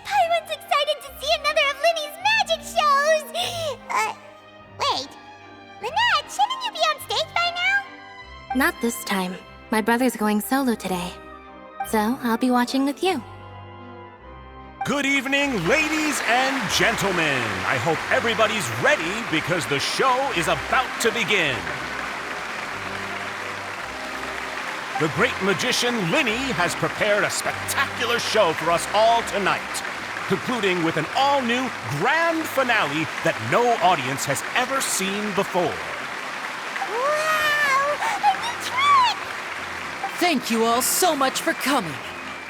Paimon's excited to see another of Linny's magic shows! Wait. Lynette, shouldn't you be on stage by now? Not this time. My brother's going solo today. So, I'll be watching with you. Good evening, ladies and gentlemen. I hope everybody's ready because the show is about to begin. The great magician Linny has prepared a spectacular show for us all tonight, concluding with an all-new grand finale that no audience has ever seen before. Wow! A new trick! Thank you all so much for coming.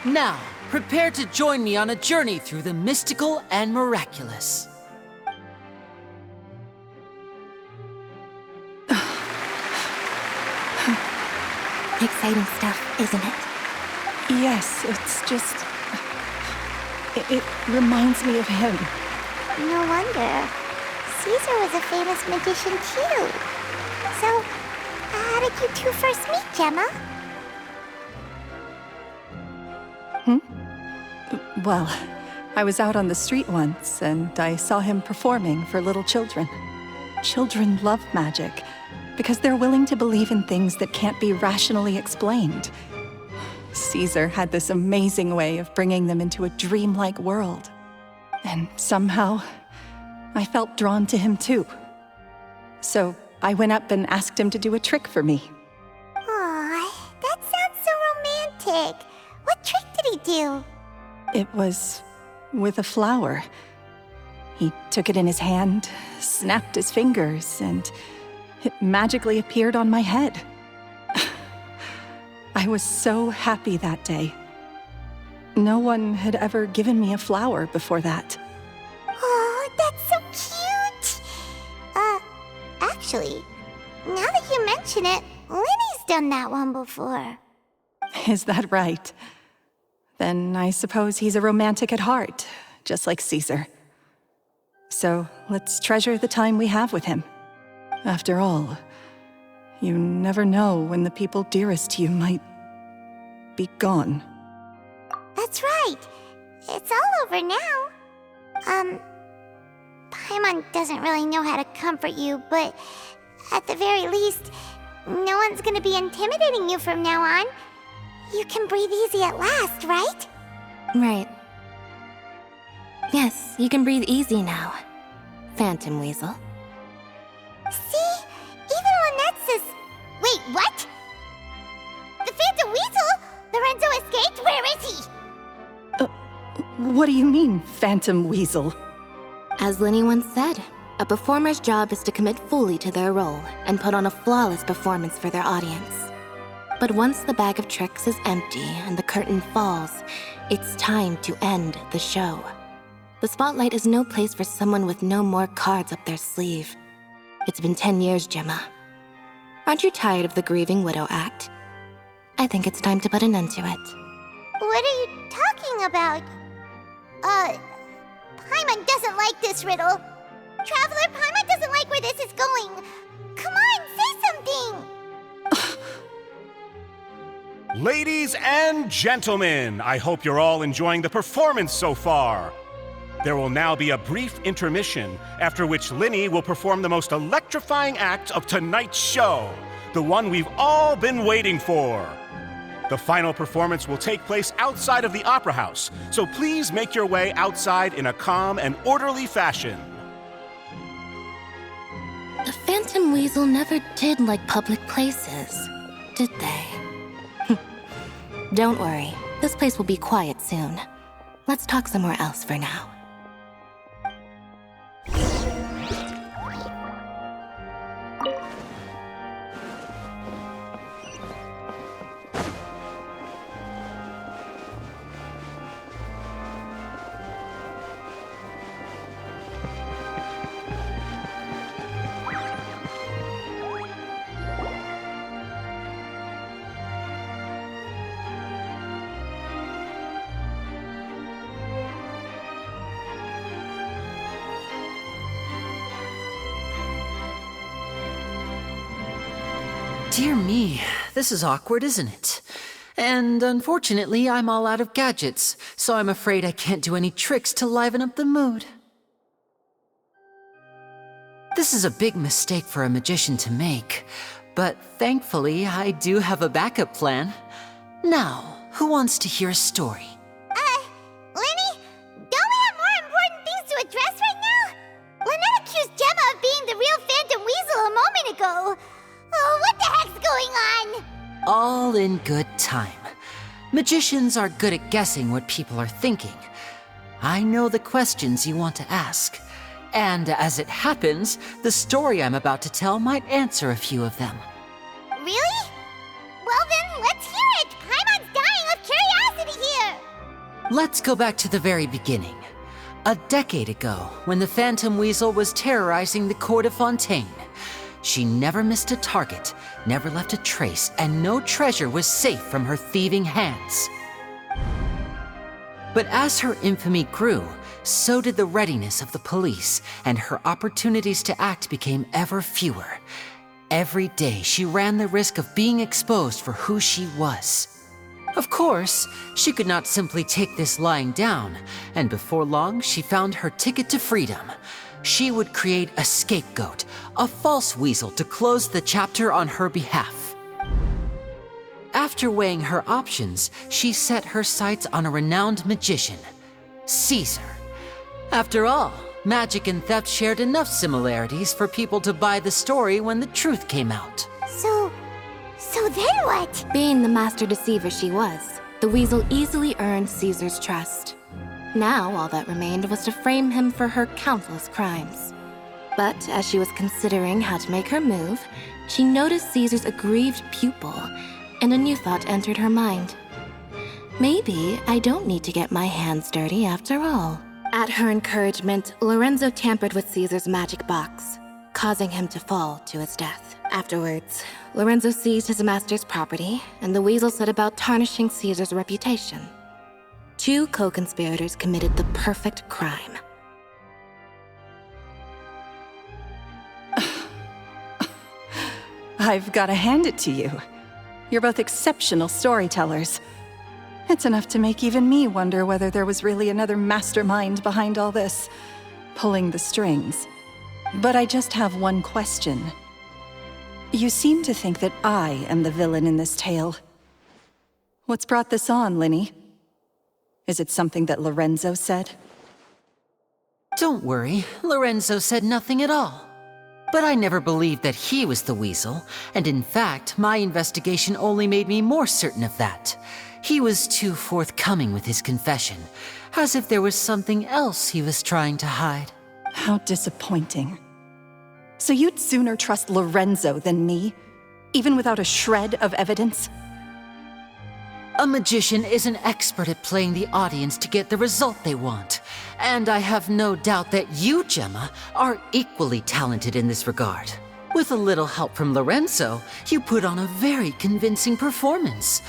Now, prepare to join me on a journey through the mystical and miraculous. Exciting stuff, isn't it? Yes, it's just... It reminds me of him. No wonder. Caesar was a famous magician too. So, how did you two first meet, Gemma? Well, I was out on the street once, and I saw him performing for little children. Children love magic, because they're willing to believe in things that can't be rationally explained. Caesar had this amazing way of bringing them into a dreamlike world. And somehow, I felt drawn to him too. So I went up and asked him to do a trick for me. Aw, that sounds so romantic. What trick did he do? It was with a flower. He took it in his hand, snapped his fingers, and it magically appeared on my head. I was so happy that day. No one had ever given me a flower before that. Oh, that's so cute! Actually, now that you mention it, Linny's done that one before. Is that right? Then I suppose he's a romantic at heart, just like Caesar. So let's treasure the time we have with him. After all, you never know when the people dearest to you might be gone. That's right. It's all over now. Paimon doesn't really know how to comfort you, but at the very least, no one's gonna be intimidating you from now on. You can breathe easy at last, right? Right. Yes, you can breathe easy now, Phantom Weasel. See? Even Lynette says... Wait, what? The Phantom Weasel? Lorenzo escaped? Where is he? What do you mean, Phantom Weasel? As Linny once said, a performer's job is to commit fully to their role and put on a flawless performance for their audience. But once the bag of tricks is empty and the curtain falls, it's time to end the show. The spotlight is no place for someone with no more cards up their sleeve. It's been 10 years, Gemma. Aren't you tired of the grieving widow act? I think it's time to put an end to it. What are you talking about? Paimon doesn't like this riddle. Traveler, Paimon doesn't like where this is going. Come on, say something! Ladies and gentlemen, I hope you're all enjoying the performance so far. There will now be a brief intermission, after which Linny will perform the most electrifying act of tonight's show, the one we've all been waiting for. The final performance will take place outside of the Opera House, so please make your way outside in a calm and orderly fashion. The Phantom Weasel never did like public places, did they? Don't worry, this place will be quiet soon. Let's talk somewhere else for now. Dear me, this is awkward, isn't it? And unfortunately, I'm all out of gadgets, so I'm afraid I can't do any tricks to liven up the mood. This is a big mistake for a magician to make, but thankfully, I do have a backup plan. Now, who wants to hear a story? Lenny, don't we have more important things to address right now? Lynette accused Gemma of being the real Phantom Weasel a moment ago. Oh, what the heck's going on? All in good time. Magicians are good at guessing what people are thinking. I know the questions you want to ask. And as it happens, the story I'm about to tell might answer a few of them. Really? Well then, let's hear it! Paimon's dying of curiosity here! Let's go back to the very beginning. A decade ago, when the Phantom Weasel was terrorizing the court of Fontaine. She never missed a target, never left a trace, and no treasure was safe from her thieving hands. But as her infamy grew, so did the readiness of the police, and her opportunities to act became ever fewer. Every day, she ran the risk of being exposed for who she was. Of course, she could not simply take this lying down, and before long, she found her ticket to freedom. She would create a scapegoat, a false weasel to close the chapter on her behalf. After weighing her options, she set her sights on a renowned magician, Caesar. After all, magic and theft shared enough similarities for people to buy the story when the truth came out. So then what? Being the master deceiver she was, the weasel easily earned Caesar's trust. Now, all that remained was to frame him for her countless crimes. But as she was considering how to make her move, she noticed Caesar's aggrieved pupil, and a new thought entered her mind. Maybe I don't need to get my hands dirty after all. At her encouragement, Lorenzo tampered with Caesar's magic box, causing him to fall to his death. Afterwards, Lorenzo seized his master's property, and the weasel set about tarnishing Caesar's reputation. Two co-conspirators committed the perfect crime. I've got to hand it to you. You're both exceptional storytellers. It's enough to make even me wonder whether there was really another mastermind behind all this, pulling the strings. But I just have one question. You seem to think that I am the villain in this tale. What's brought this on, Linny? Is it something that Lorenzo said? Don't worry, Lorenzo said nothing at all. But I never believed that he was the weasel, and in fact, my investigation only made me more certain of that. He was too forthcoming with his confession, as if there was something else he was trying to hide. How disappointing. So you'd sooner trust Lorenzo than me, even without a shred of evidence? A magician is an expert at playing the audience to get the result they want. And I have no doubt that you, Gemma, are equally talented in this regard. With a little help from Lorenzo, you put on a very convincing performance.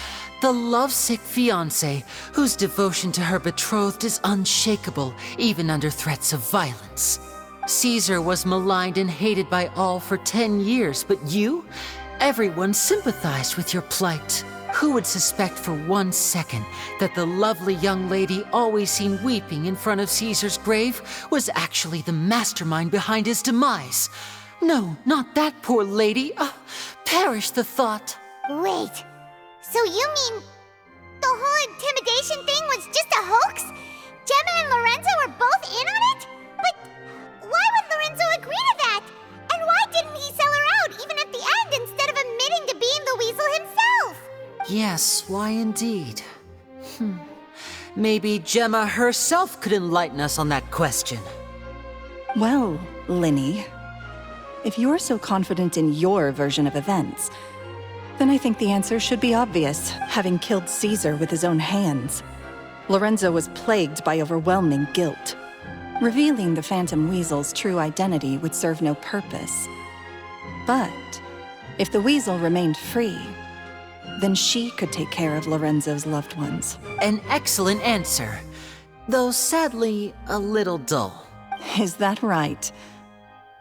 The lovesick fiancé, whose devotion to her betrothed is unshakable, even under threats of violence. Caesar was maligned and hated by all for 10 years, but you? Everyone sympathized with your plight. Who would suspect for 1 second that the lovely young lady always seen weeping in front of Caesar's grave was actually the mastermind behind his demise? No, not that poor lady. Perish the thought. Wait, so you mean the whole intimidation thing was just a hoax? Gemma and Lorenzo were both in on it? But why would Lorenzo agree to that? And why didn't he sell her out even at the end instead of admitting to being the weasel himself? Yes, why indeed? Maybe Gemma herself could enlighten us on that question. Well, Linny, if you're so confident in your version of events, then I think the answer should be obvious, having killed Caesar with his own hands. Lorenzo was plagued by overwhelming guilt. Revealing the Phantom Weasel's true identity would serve no purpose. But if the weasel remained free, then she could take care of Lorenzo's loved ones. An excellent answer, though sadly a little dull. Is that right?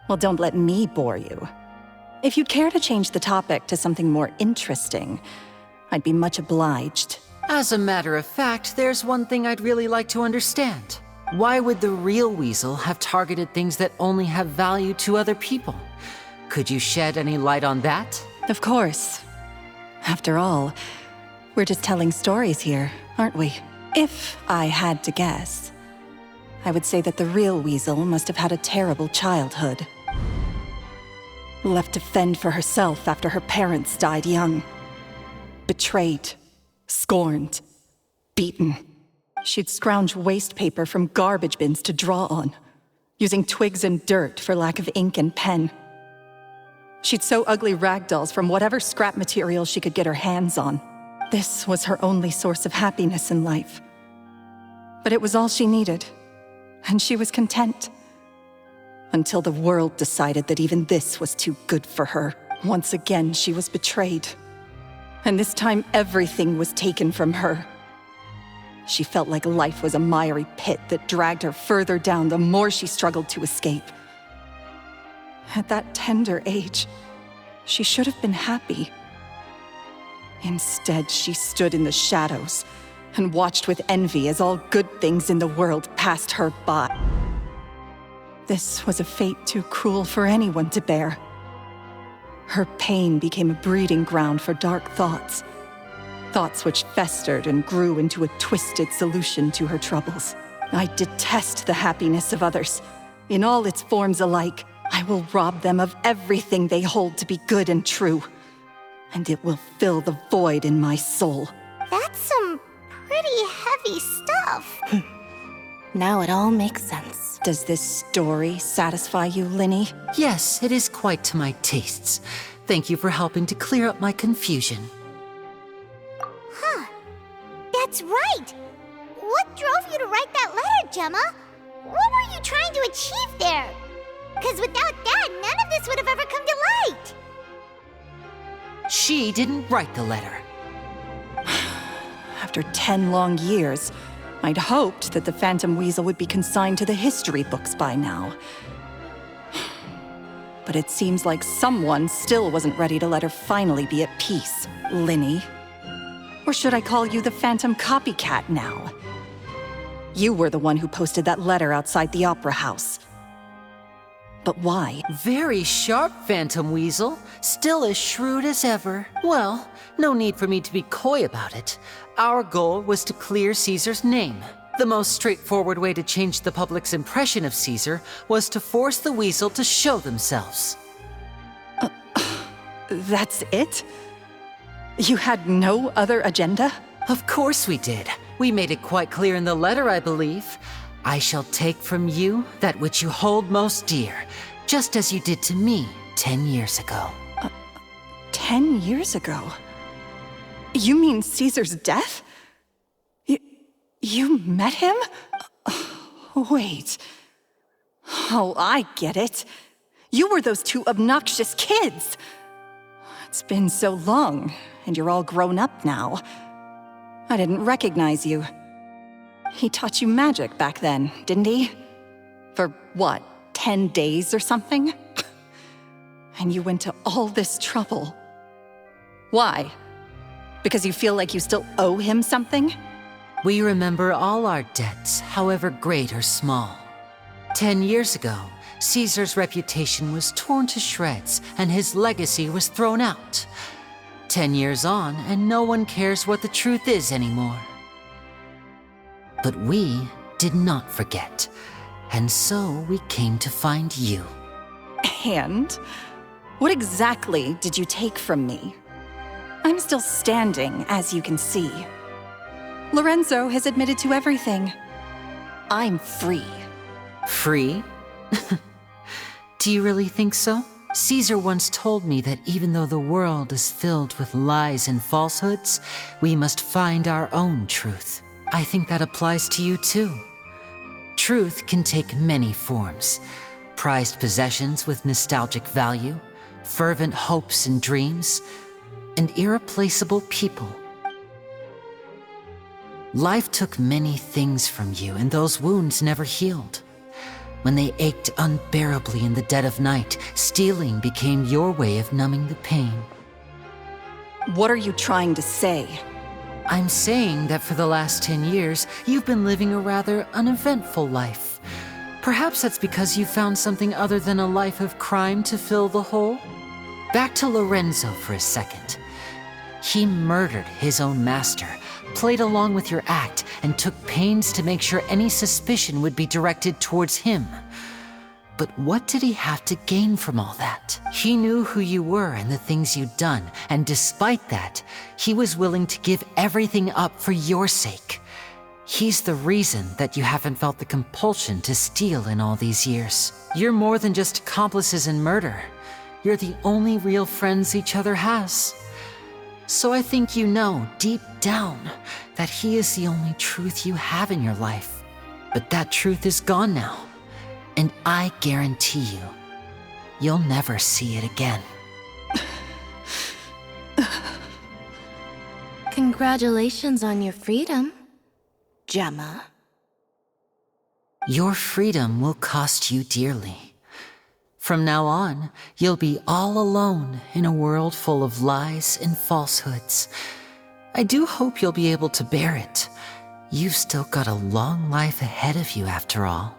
Well, don't let me bore you. If you'd care to change the topic to something more interesting, I'd be much obliged. As a matter of fact, there's one thing I'd really like to understand. Why would the real weasel have targeted things that only have value to other people? Could you shed any light on that? Of course. After all, we're just telling stories here, aren't we? If I had to guess, I would say that the real weasel must have had a terrible childhood. Left to fend for herself after her parents died young. Betrayed, scorned, beaten. She'd scrounge waste paper from garbage bins to draw on, using twigs and dirt for lack of ink and pen. She'd sew ugly rag dolls from whatever scrap material she could get her hands on. This was her only source of happiness in life. But it was all she needed, and she was content. Until the world decided that even this was too good for her. Once again, she was betrayed. And this time, everything was taken from her. She felt like life was a miry pit that dragged her further down the more she struggled to escape. At that tender age, she should have been happy. Instead, she stood in the shadows and watched with envy as all good things in the world passed her by. This was a fate too cruel for anyone to bear. Her pain became a breeding ground for dark thoughts. Thoughts which festered and grew into a twisted solution to her troubles. I detest the happiness of others, in all its forms alike. I will rob them of everything they hold to be good and true, and it will fill the void in my soul. That's some pretty heavy stuff. Now it all makes sense. Does this story satisfy you, Linny? Yes, it is quite to my tastes. Thank you for helping to clear up my confusion. Huh. That's right. What drove you to write that letter, Gemma? What were you trying to achieve there? Because without that, none of this would have ever come to light. She didn't write the letter. After 10 long years, I'd hoped that the Phantom Weasel would be consigned to the history books by now. But it seems like someone still wasn't ready to let her finally be at peace. Linny. Or should I call you the Phantom Copycat now? You were the one who posted that letter outside the Opera House. But why? Very sharp, Phantom Weasel. Still as shrewd as ever. Well, no need for me to be coy about it. Our goal was to clear Caesar's name. The most straightforward way to change the public's impression of Caesar was to force the Weasel to show themselves. That's it? You had no other agenda? Of course we did. We made it quite clear in the letter, I believe. I shall take from you that which you hold most dear, just as you did to me 10 years ago. 10 years ago? You mean Caesar's death? You met him? Wait. Oh, I get it. You were those two obnoxious kids. It's been so long, and you're all grown up now. I didn't recognize you. He taught you magic back then, didn't he? For what, 10 days or something? And you went to all this trouble. Why? Because you feel like you still owe him something? We remember all our debts, however great or small. 10 years ago, Caesar's reputation was torn to shreds, and his legacy was thrown out. 10 years on, and no one cares what the truth is anymore. But we did not forget, and so we came to find you. And? What exactly did you take from me? I'm still standing, as you can see. Lorenzo has admitted to everything. I'm free. Free? Do you really think so? Caesar once told me that even though the world is filled with lies and falsehoods, we must find our own truth. I think that applies to you too. Truth can take many forms. Prized possessions with nostalgic value, fervent hopes and dreams, and irreplaceable people. Life took many things from you, and those wounds never healed. When they ached unbearably in the dead of night, stealing became your way of numbing the pain. What are you trying to say? I'm saying that for the last 10 years, you've been living a rather uneventful life. Perhaps that's because you found something other than a life of crime to fill the hole? Back to Lorenzo for a second. He murdered his own master, played along with your act, and took pains to make sure any suspicion would be directed towards him. But what did he have to gain from all that? He knew who you were and the things you'd done, and despite that, he was willing to give everything up for your sake. He's the reason that you haven't felt the compulsion to steal in all these years. You're more than just accomplices in murder. You're the only real friends each other has. So I think you know, deep down, that he is the only truth you have in your life. But that truth is gone now. And I guarantee you, you'll never see it again. Congratulations on your freedom, Gemma. Your freedom will cost you dearly. From now on, you'll be all alone in a world full of lies and falsehoods. I do hope you'll be able to bear it. You've still got a long life ahead of you after all.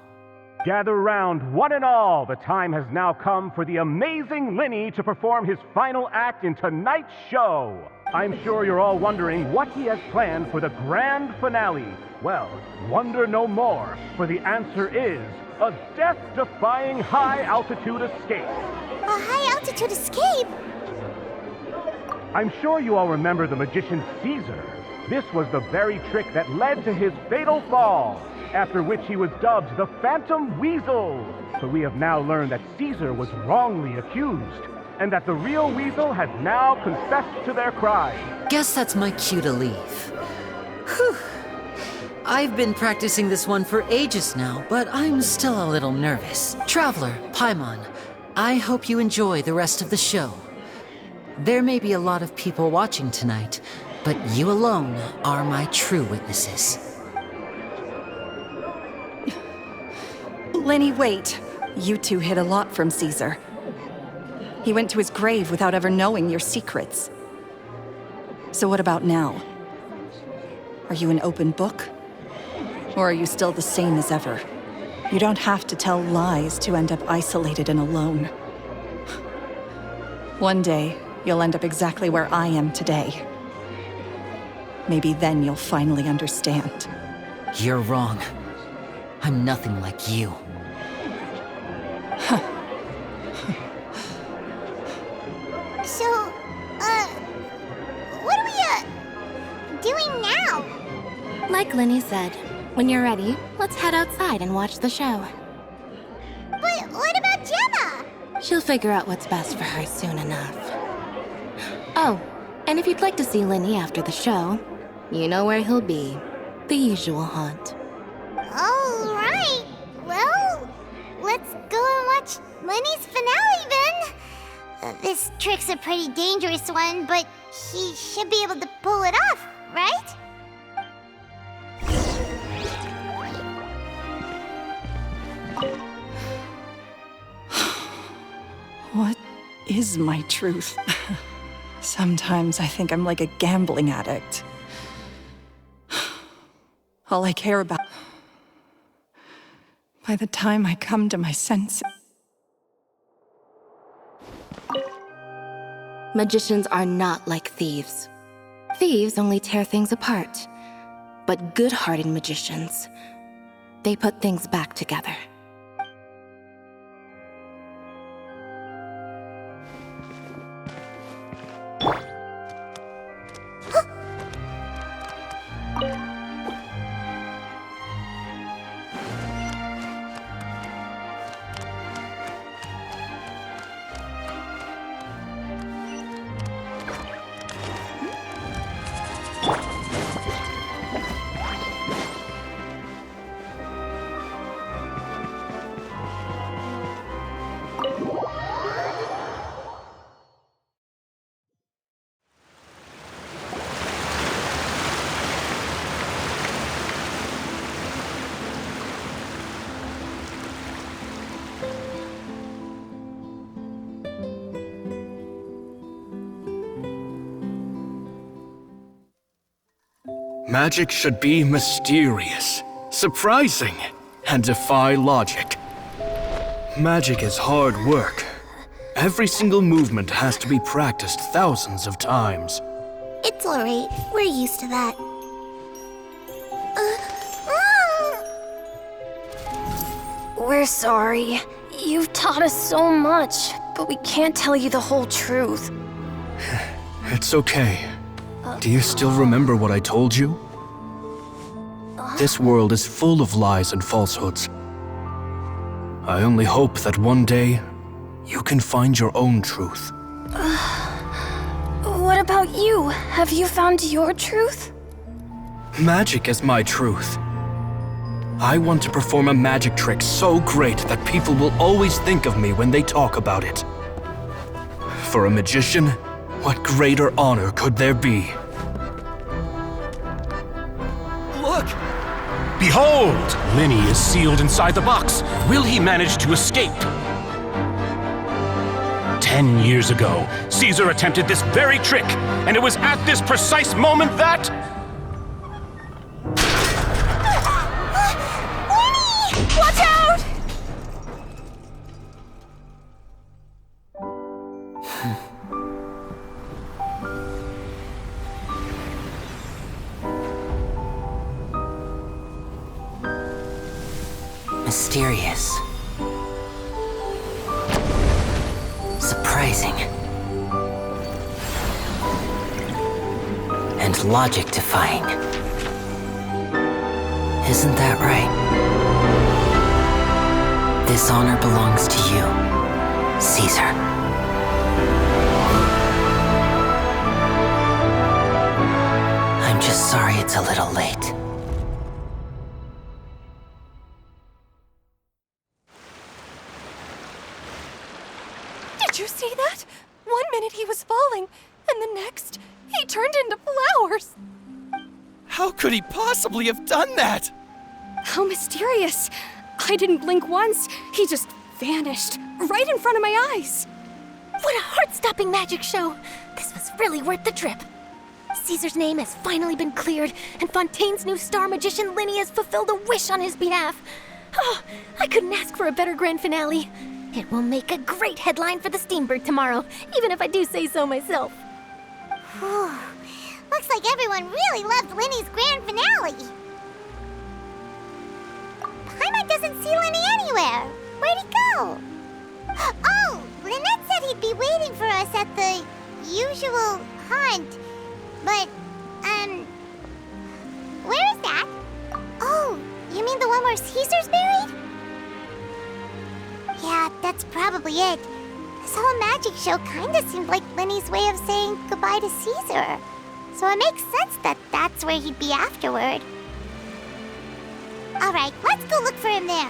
Gather round, one and all. The time has now come for the amazing Linny to perform his final act in tonight's show. I'm sure you're all wondering what he has planned for the grand finale. Well, wonder no more, for the answer is a death-defying high-altitude escape. A high-altitude escape? I'm sure you all remember the magician Caesar. This was the very trick that led to his fatal fall, after which he was dubbed the Phantom Weasel. But we have now learned that Caesar was wrongly accused, and that the real Weasel has now confessed to their crime. Guess that's my cue to leave. Whew. I've been practicing this one for ages now, but I'm still a little nervous. Traveler, Paimon, I hope you enjoy the rest of the show. There may be a lot of people watching tonight, but you alone are my true witnesses. Lenny, wait. You two hid a lot from Caesar. He went to his grave without ever knowing your secrets. So what about now? Are you an open book? Or are you still the same as ever? You don't have to tell lies to end up isolated and alone. One day, you'll end up exactly where I am today. Maybe then you'll finally understand. You're wrong. I'm nothing like you. So, what are we, doing now? Like Linny said, when you're ready, let's head outside and watch the show. But what about Gemma? She'll figure out what's best for her soon enough. Oh, and if you'd like to see Linny after the show, you know where he'll be. The usual haunt. All right. Well, let's go and watch Lenny's finale then. This trick's a pretty dangerous one, but he should be able to pull it off, right? What is my truth? Sometimes I think I'm like a gambling addict. All I care about... By the time I come to my senses... Magicians are not like thieves. Thieves only tear things apart. But good-hearted magicians, they put things back together. Magic should be mysterious, surprising, and defy logic. Magic is hard work. Every single movement has to be practiced thousands of times. It's alright. We're used to that. We're sorry. You've taught us so much, but we can't tell you the whole truth. It's okay. Do you still remember what I told you? This world is full of lies and falsehoods. I only hope that one day, you can find your own truth. What about you? Have you found your truth? Magic is my truth. I want to perform a magic trick so great that people will always think of me when they talk about it. For a magician, what greater honor could there be? Look! Behold! Linny is sealed inside the box. Will he manage to escape? 10 years ago, Caesar attempted this very trick, and it was at this precise moment that... Watch out! Mysterious. Surprising. And logic-defying. Isn't that right? This honor belongs to you, Caesar. I'm just sorry it's a little late. Did you see that? 1 minute he was falling, and the next, he turned into flowers. How could he possibly have done that? How mysterious. I didn't blink once. He just vanished, right in front of my eyes. What a heart-stopping magic show! This was really worth the trip. Caesar's name has finally been cleared, and Fontaine's new star magician Linny has fulfilled a wish on his behalf. Oh, I couldn't ask for a better grand finale. It will make a great headline for the Steambird tomorrow, even if I do say so myself. Whew. Looks like everyone really loved Linny's grand finale. Paimon doesn't see Linny anywhere. Where'd he go? Oh, Lynette said he'd be waiting for us at the usual haunt. But, where is that? Oh, you mean the one where Caesar's buried? Yeah, that's probably it. This whole magic show kinda seemed like Linny's way of saying goodbye to Caesar. So it makes sense that that's where he'd be afterward. Alright, let's go look for him there.